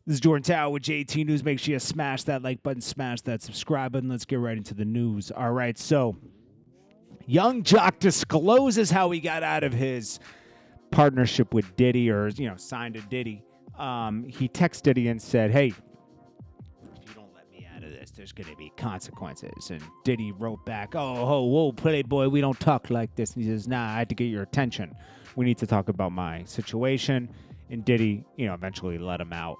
This is Jordan Tower with JT News. Make sure you smash that like button, smash that subscribe button. Let's get right into the news. All right, so Young Jock discloses how he got out of his partnership with Diddy, or signed to Diddy. He texted Diddy and said, "Hey, if you don't let me out of this, there's gonna be consequences." And Diddy wrote back, "Oh, whoa, Playboy, we don't talk like this." And he says, "Nah, I had to get your attention. We need to talk about my situation." And Diddy, eventually let him out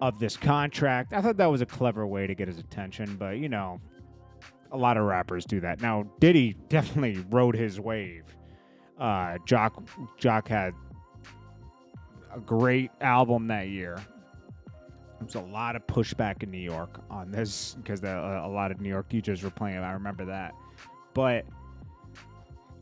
of this contract. I thought that was a clever way to get his attention, but a lot of rappers do that. Now, Diddy definitely rode his wave. Jock had a great album that year. There was a lot of pushback in New York on this because a lot of New York DJs were playing it. I remember that. But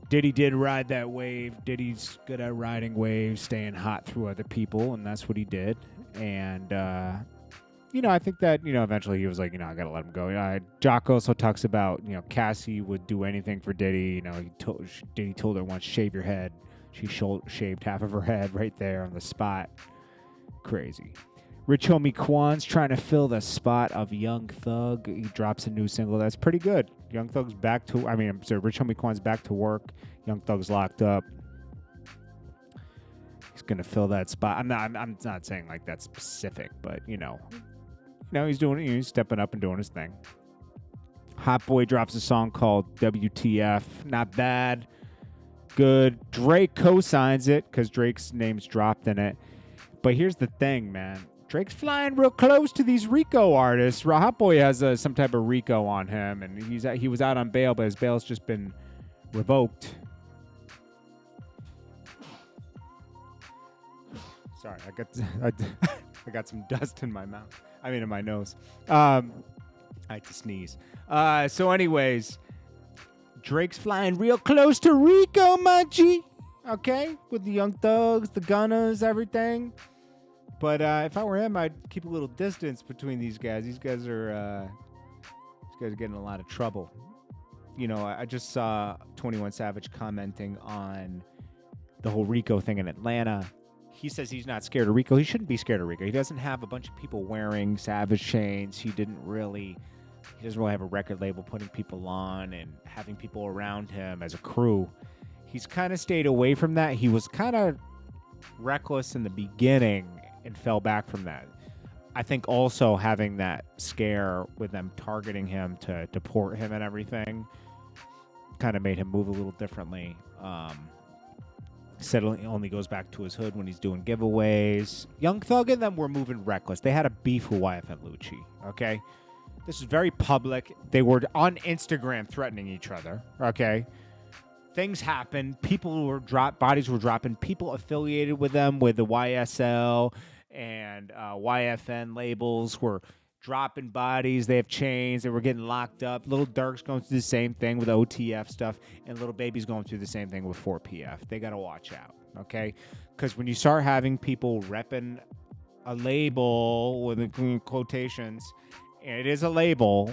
Diddy did ride that wave. Diddy's good at riding waves, staying hot through other people, and that's what he did. And, I think that, eventually he was like, I got to let him go. Jock also talks about, Cassie would do anything for Diddy. Diddy told her once, shave your head. She shaved half of her head right there on the spot. Crazy. Rich homie Quan's trying to fill the spot of Young Thug. He drops a new single that's pretty good. Rich homie Quan's back to work. Young Thug's locked up. He's gonna fill that spot. I'm not saying like that specific, but he's doing it. He's stepping up and doing his thing. Hotboii drops a song called WTF. Not bad. Good. Drake co-signs it because Drake's name's dropped in it. But here's the thing, man. Drake's flying real close to these RICO artists. Hotboii has some type of RICO on him, and he was out on bail, but his bail's just been revoked. Sorry, I got some dust in my mouth. In my nose. I had to sneeze. So anyways, Drake's flying real close to RICO, my G. Okay? With the Young Thugs, the Gunners, everything. But if I were him, I'd keep a little distance between these guys. These guys are getting in a lot of trouble. I just saw 21 Savage commenting on the whole RICO thing in Atlanta. He says he's not scared of RICO. He shouldn't be scared of RICO. He doesn't have a bunch of people wearing Savage chains. He doesn't really have a record label putting people on and having people around him as a crew. He's kind of stayed away from that. He was kind of reckless in the beginning and fell back from that. I think also having that scare with them targeting him to deport him and everything kind of made him move a little differently. Said he only goes back to his hood when he's doing giveaways. Young Thug and them were moving reckless. They had a beef with YF and Lucci, okay? This is very public. They were on Instagram threatening each other, okay? Things happened. Bodies were dropping. People affiliated with them, with the YSL and YFN labels, were dropping bodies. They have chains. They were getting locked up. Lil Durk's going through the same thing with OTF stuff, and Lil Baby's going through the same thing with 4PF. They got to watch out, okay? Because when you start having people repping a label with quotations, and it is a label,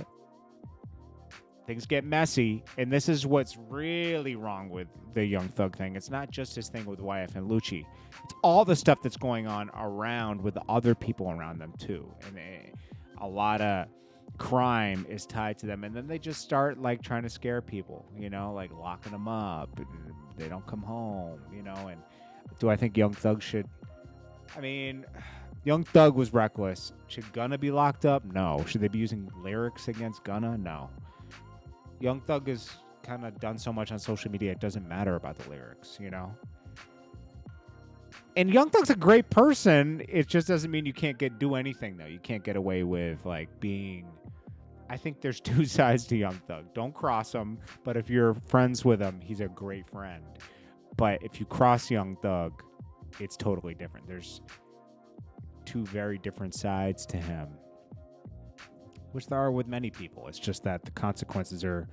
things get messy, and this is what's really wrong with the Young Thug thing. It's not just his thing with YF and Lucci. It's all the stuff that's going on around with the other people around them, too. And a lot of crime is tied to them, and then they just start like trying to scare people, like locking them up, and they don't come home, and do I think Young Thug should? Young Thug was reckless. Should Gunna be locked up? No. Should they be using lyrics against Gunna? No. Young Thug has kind of done so much on social media, it doesn't matter about the lyrics, And Young Thug's a great person. It just doesn't mean you can't do anything, though. You can't get away with, being... I think there's two sides to Young Thug. Don't cross him, but if you're friends with him, he's a great friend. But if you cross Young Thug, it's totally different. There's two very different sides to him, which there are with many people. It's just that the consequences are...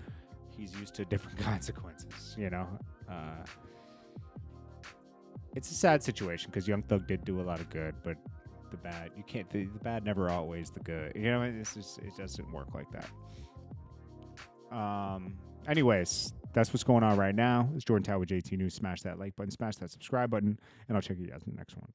He's used to different consequences, It's a sad situation because Young Thug did do a lot of good, but the bad never outweighs the good. It doesn't work like that. Anyways, that's what's going on right now. It's Jordan Tower with JT News. Smash that like button, smash that subscribe button, and I'll check you guys in the next one.